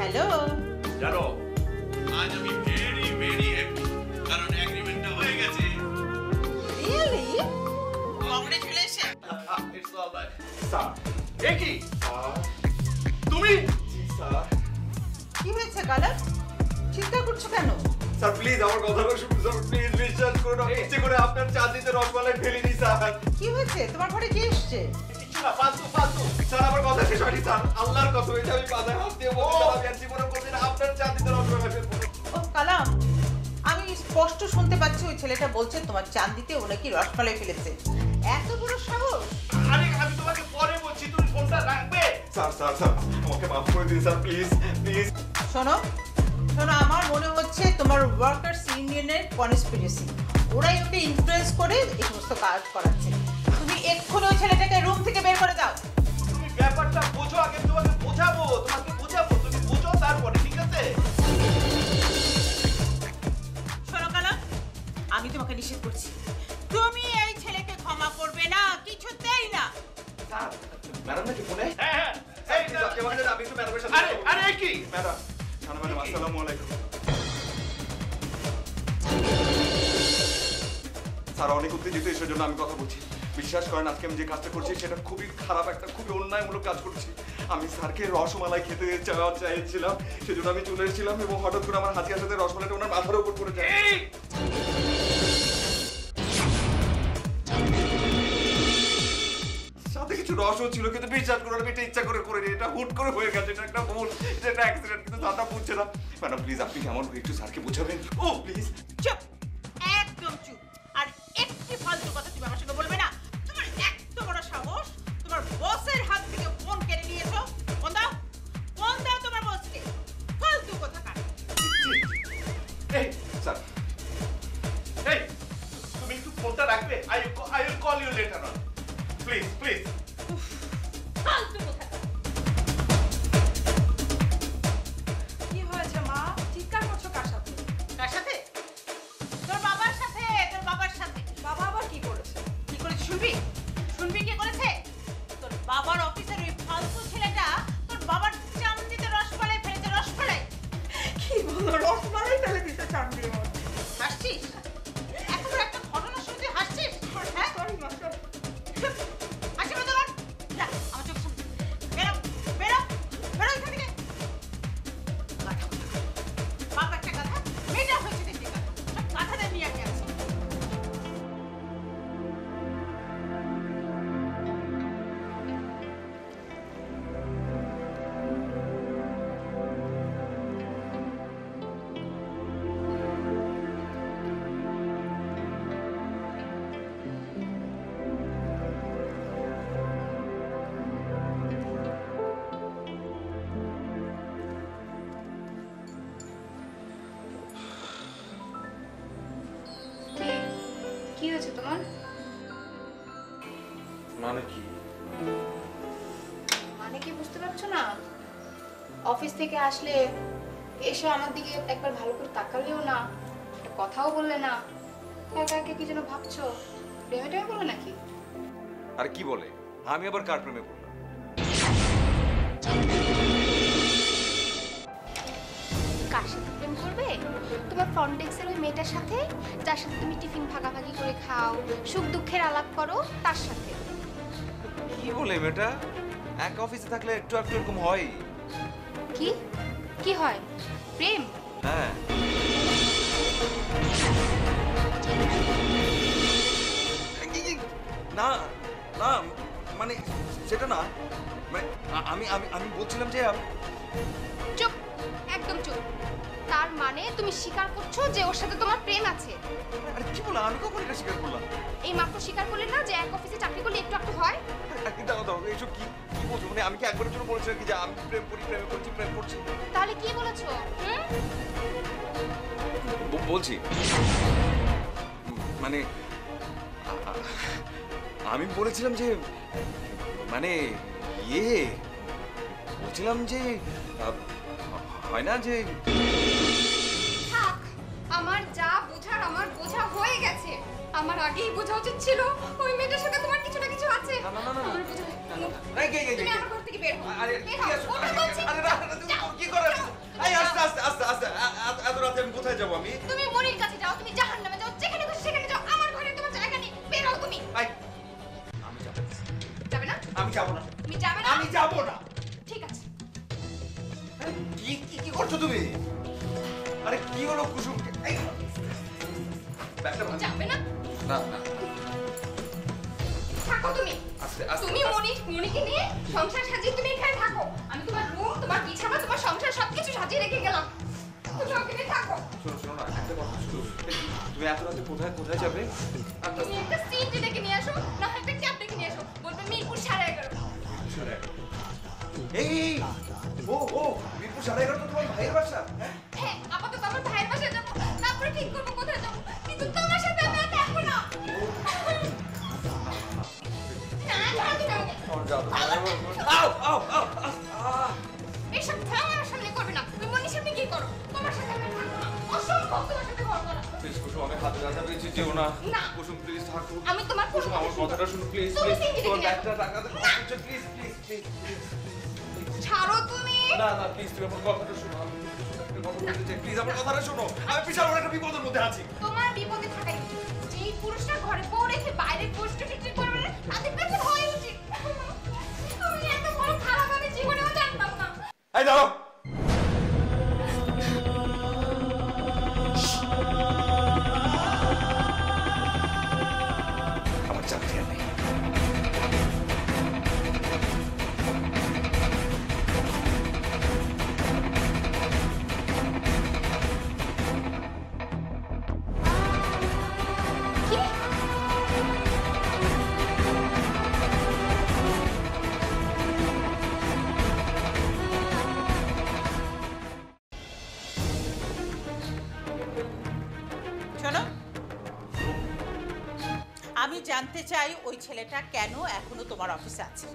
Hello জানো আজ আমি ভেরি ভেরি হ্যাপি কারণ এগ্রিমেন্টটা হয়ে গেছে really congratulation it's all right sir কি তুমি স্যার কি হয়েছে কালাম চিন্তা করছো কেন স্যার প্লিজ আমার কথাটা শুনুন স্যার প্লিজ বিশ্বাস করুন আমি ইচ্ছে করে আপনার চাঁদিতে রসমালাই ফেলিনি স্যার কি হয়েছে তোমার ঘরে কে এসছে কিছু না ফালতু ফালতু স্যার আমার কথা শেষ হয়নি স্যার আল্লাহর কসম এটা আমি বাধায় হাত দিয়ে বলছি আমি আর জীবনে কোনদিন আপনার চাঁদিতে রসমালাই ফেলবো না ও কালাম আমি স্পষ্ট শুনতে পাচ্ছি ওই ছেলেটা বলছে তোমার চাঁদিতে ও নাকি রসমালাই ফেলেছে এত বড় সাহস আরে আমি তোমাকে পরে বলছি তুমি ফোনটা রাখবে স্যার স্যার স্যার আমাকে মাফ করে দিন স্যার প্লিজ প্লিজ শোনো শোনো আমার মনে হচ্ছে তোমার ওয়ার্কার্স ইউনিয়নের কনস্পিরেসি ওরাই ওকে ইনফ্লুয়েন্স করে এই সমস্ত কাজ করাচ্ছে তুমি এক্ষুনি ওই ছেলেটাকে রুম থেকে বের করে দাও তুমি ব্যাপারটা বোঝো আগে তোমাকে বোঝাবো তুমি বোঝো তারপরে ঠিক আছে শোনো কালাম আমি তোমাকে নিষেধ করছি তুমি এই ছেলেকে ক্ষমা করবে না কিছুতেই না স্যার ম্যাডাম নাকি ফোনে হ্যাঁ এই আপনি আমাকে আমি একটু ম্যাডামের সাথে আরে কি ম্যাডাম ম্যাডাম আসসালামু আলাইকুম স্যার অনেক উত্তেজিত এসের জন্য আমি কথা বলছি বিশ্বাস করেন আজকে আমি যে কাজটা করছি সেটা খুবই খারাপ একটা খুবই অন্যায়মূলক কাজ করছি আমি স্যারকে রসমালাই খেতে চাইছিলাম সেজন্য আমি চলে এসেছিলাম এবং হঠাৎ করে আমার হাতিয়ার সাথে রসমালাইটা ওনার মাথার উপর পড়ে যায় সাথে কিছু রসও ছিল কিন্তু বিশ্বাস করুন আমি এটা ইচ্ছা করে করিনি এটা হুট করে হয়ে গেছে এটা একটা ভুল এটা একটা অ্যাক্সিডেন্ট কিন্তু স্যারটা বুঝছে না ম্যাডাম প্লিজ আপনি কি আমার একটু স্যারকে বোঝাবেন ও প্লিজ চুপ একদম চুপ আর একটি ফালতু কথা তুমি আমার সঙ্গে বলবে না তোমার এত বড় সাহস তোমার বসের হাত থেকে ফোন কেড়ে নিয়েছো ফোন দাও তোমার বসকে ফালতু কথা কাট এই স্যার এই তুমি একটু ফোনটা রাখবে I will call you later on please ফালতু কথা কি হয়েছে মা চিৎকার করছো কার সাথে কার সাথে তোর বাবার সাথে বাবা আবার কি করেছে কি করেছে শুনবি কি করেছে তোর বাবার অফিসের ওই ফালতু ছেলেটা তোর বাবার চামচিতে রসমালাই ফেলেছে রসমালাই কি বলো রসমালাই ফেলে দিতে চান্দির মধ্যে হাসছিস এত বড় একটা ঘটনা শুনতে হাসছিস হ্যাঁ সরি মা সরি হাসি বন্ধ কর যা আমার চোখ সামনে বেরো এখান থেকে গাধা বাপ একটা গাধা মেয়েটা হয়েছে দেখি গাধাদের নিয়ে আমি আসছি কি হয়েছে তোমার? মানে কি মানে কি বুঝতে পারছো না? অফিস থেকে আসলে এসে আমার দিকে একবার ভালো করে তাকালেও না, একটা কথাও বললে না, একা একা কি যেন ভাবছো? প্রেমেটাই বলে নাকি? আর কি বলে আমি আবার কার প্রেমে পড়লাম কার সাথে প্রেম করবে? তোমার ফ্রন্ট ডেস্কের ওই মেয়েটার সাথে, যার সাথে তুমি টিফিন ভাগাভাগি করে খাও, সুখ দুঃখের আলাপ করো, তার সাথে। কি বলে মেয়েটা এক অফিসে থাকলে একটু একটু এরকম হয় কি কি হয়? প্রেম? হ্যাঁ না না মানে সেটা না মানে আমি আমি আমি বলছিলাম যে চুপ, একদম চুপ। তার মানে তুমি স্বীকার করছো যে ওর সাথে তোমার প্রেম আছে? আরে কি বললাম আমি কখন এটা স্বীকার করলাম? এই মাত্র স্বীকার করলে না যে এক অফিসে চাকরি করলে একটু একটু হয়? দাও দাও এইসব কি কি বলছো মানে আমি কি একবারের জন্য বলেছিলাম কি যে আমি প্রেম করছি তাহলে কি বলেছো? বলছি মানে আমি বলেছিলাম যে মানে ইয়ে বলছিলাম যে হয় না যে থাক, আমার যা বোঝার আমার বোঝা হয়ে গেছে। আমার আগেই বোঝা উচিত ছিল ওই মেয়েটার সাথে তোমার কিছু না কিছু আছে। না না না আমার বোঝা- না তুমি আমার ঘর থেকে বের হও। আরে বের হও, ওটা বলছি। আরে কি করে আস্তে আস্তে আস্তে এত রাতে আমি কোথায় যাবো আমি? তুমি মনির কাছে যাও, তুমি জাহান্নামে যাও, যেখানে খুশি সেখানে যাও, আমার ঘরে তোমার জায়গা নেই, বের হও তুমি। আই, আমি যাবো না। যাবে না? আমি যাবো না। তুমি যাবে না? আমি যাবো না। ঠিক আছে। কি কি কি করছো তুমি? আরে কি হলো কুসুম? এই, ব্যাগটা ভাঙ। যাবে না? না না, থাকো তুমি। আস্তে আস্তে তুমি মনিকে নিয়ে সংসার সাজিয়ে তুমি এখানে থাকো। আমি তোমার রুম, তোমার বিছানা, তোমার সংসার সবকিছু সাজিয়ে রেখে গেলাম। তুমি ওখানে থাকো। শোনো শোনো না, একটা কথা শুনো। তুমি এত রাতে কোথায় কোথায় যাবে? তুমি একটা সিট ডেকে নিয়ে আসো, না একটা ক্যাব ডেকে নিয়ে আসো। বলবে মিরপুর 11:30। এই ও মিরপুর 11:30 তো তোমার ভাইয়ের বাসা? হ্যাঁ, আপাতত আমার ভাইয়ের বাসায় যাবো, তারপরে ঠিক করবো কোথায় যাবো। কিন্তু তোমার সাথে আমি আর থাকবো না। না, ছাড়ো তুমি আমাকে। আউ আউ আউ এসব খেলা আমার সামনে করবে না। তুমি মনির সামনে কি করো? তোমার সাথে আমি আর থাকবো না। অসম্ভব তোমার সাথে ঘর করা। প্লিজ কুসুম, আমি হাতে ব্যথা পেয়েছি, যেও না। না। কুসুম প্লিজ থাকো। আমি তোমার কুসুম আমার কথাটা শুনো প্লিজ তুমি প্লিজ। সিঙ্গি তোমার দেখে ব্যাগটা টাকা দাও প্লিজ প্লিজ প্লিজ। ছাড়ো তুমি। না না প্লিজ, তুমি আমার কথাটা শোনো। আমি একটা কথা বলতে চাই, প্লিজ আমার কথাটা শোনো। আমি বিশাল বড় একটা বিপদের মধ্যে আছি। তোমার বিপদে থাকাই উচিত। যেই পুরুষরা ঘরে বউ রেখে বাইরে গোষ্ঠী বিক্রি করবে না, তাদের বেতন হওয়াই উচিত। তুমি এত বড় খারাপ আমি জীবনেও জানতাম না। এই দাঁড়াও। আমার চাকরি আর নেই। কি? শোনো, আমি জানতে চাই ওই ছেলেটা কেন এখনো তোমার অফিসে আছে,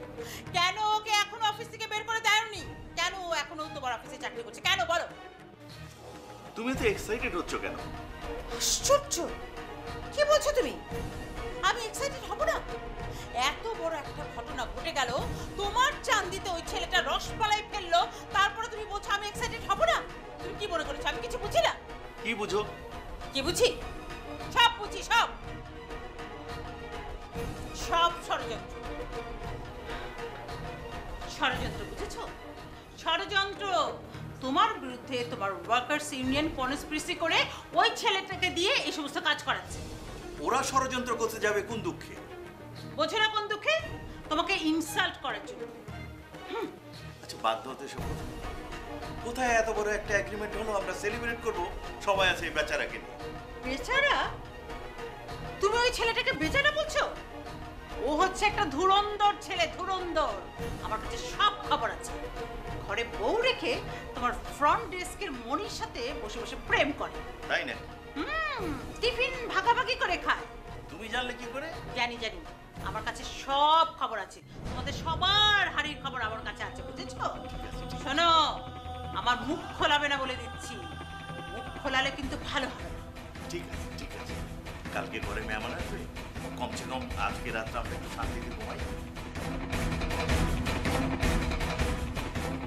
কেন ওকে এখনো অফিস থেকে বের করে দেয়নি, কেন ও এখনো তোমার অফিসে চাকরি করছে, কেন বলো? তুমি তো এক্সাইটেড হচ্ছ কেন? আশ্চর্য, কি বলছো তুমি? আমি এক্সাইটেড হব না? এত বড় একটা ঘটনা ঘটে গেল, তোমার চান্দিতে ওই ছেলেটা রসমালাই ফেললো, তারপরে তুমি বলছো আমি এক্সাইটেড হব না? তুমি কি মনে করেছো আমি কিছু বুঝি না? কি বুঝো? কি বুঝি? সব বুঝি, সব সব ষড়যন্ত্র। ষড়যন্ত্র বুঝেছো? ষড়যন্ত্র। তোমার বিরুদ্ধে তোমার ওয়ার্কার্স ইউনিয়ন কনস্পিরেসি করে ওই ছেলেটাকে দিয়ে এই সমস্ত কাজ করাচ্ছে। ওরা ষড়যন্ত্র করতে যাবে কোন দুঃখে? বোঝো না কোন দুঃখে? তোমাকে ইনসাল্ট করার জন্য। আচ্ছা, বাধ্য হতে সব কথা। কোথায় এত বড় একটা এগ্রিমেন্ট হলো, আমরা সেলিব্রেট করব, সবাই আছে এই বেচারাকে নিয়ে। বেচারা? তুমি ওই ছেলেটাকে বেচারা বলছো? ও হচ্ছে একটা ধুরন্ধর ছেলে, ধুরন্ধর। আমার কাছে সব খবর আছে। ঘরে বউ রেখে তোমার ফ্রন্ট ডেস্কের মনির সাথে বসে বসে প্রেম করে। তাই না? টিফিন ভাগাভাগি করে খায়। তুমি জানলে কি করে? জানি জানি, আমার কাছে সব খবর আছে। তোমাদের সবার হাড়ির খবর আমার কাছে আছে, বুঝেছো? শোনো, আমার মুখ খোলাবে না বলে দিচ্ছি। মুখ খোলালে কিন্তু ভালো হবে না। ঠিক আছে ঠিক আছে, কালকে ঘরে মেহমান আসবে, কমসে কম আজকে রাত্রে আমরা একটু শান্তিতে ঘুমাই।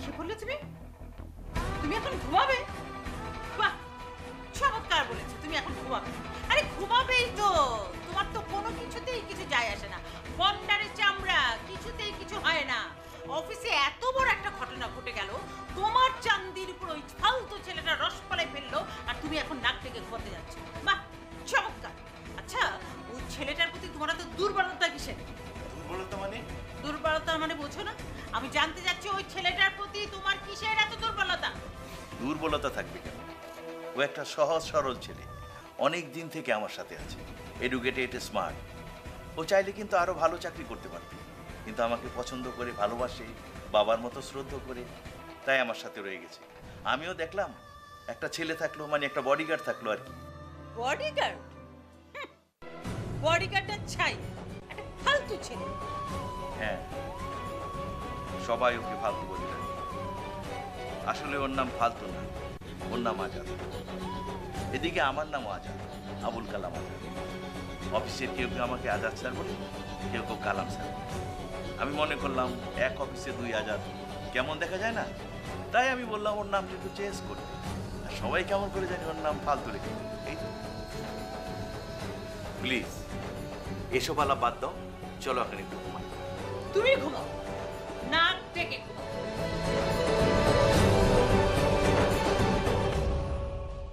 কি বললে তুমি? তুমি এখন ঘুমাবে? বাহ, চমৎকার বলেছো, তুমি এখন ঘুমাবে। আরে ঘুমাবেই তো, তোমার তো কোনো কিছুতেই কিছু যায় আসে না। বন্ডারের চামড়া, কিছুতেই কিছু হয় না। অফিসে এত বড় একটা ঘটনা ঘটে গেল, তোমার চান্দির উপর ওই ফালতু ছেলেটা রসমালাই ফেললো, আর তুমি এখন নাক ডেকে ঘুমাতে যাচ্ছ। বাহ, চমৎকার। আচ্ছা, ওই ছেলেটার প্রতি তোমার এত দুর্বলতা কিসের? দুর্বলতা মানে? দুর্বলতা মানে বোঝো না? আমি জানতে চাচ্ছি ওই ছেলেটার প্রতি তোমার কিসের এত দুর্বলতা? দুর্বলতা থাকবে কেন? ও একটা সহজ সরল ছেলে, অনেক দিন থেকে আমার সাথে আছে, এডুকেটেড, স্মার্ট। ও চাইলে কিন্তু আরো ভালো চাকরি করতে পারবে, কিন্তু আমাকে পছন্দ করে, ভালোবাসে, বাবার মতো শ্রদ্ধা করে, তাই আমার সাথে রয়ে গেছে। আমিও দেখলাম একটা ছেলে থাকলো মানে একটা বডিগার্ড থাকলো আর কি। বডিগার্ড? বডিগার্ডটা চাই, একটা ফালতু ছেলে। হ্যাঁ, সবাই ওকে ফালতু বলে ডাকে। আসলে ওর নাম ফালতু না, ওর নাম আজাদ। এদিকে আমার নামও আজাদ, আবুল কালাম আজাদ। অফিসের কেউ কেউ আমাকে আজাদ স্যার বলে, কেউ কেউ কালাম স্যার বলে। আমি মনে করলাম এক অফিসে দুই আজাদ, কেমন দেখা যায় না? তাই আমি বললাম ওর নামটা একটু চেঞ্জ করতে। আর সবাই কেমন করে জানি ওর নাম ফালতু রেখে দিল। এই তো প্লিজ এসব আলাপ বাদ দাও, চলো এখন একটু ঘুমাই। তুমি ঘুমাও, নাক ডেকে ঘুমাও।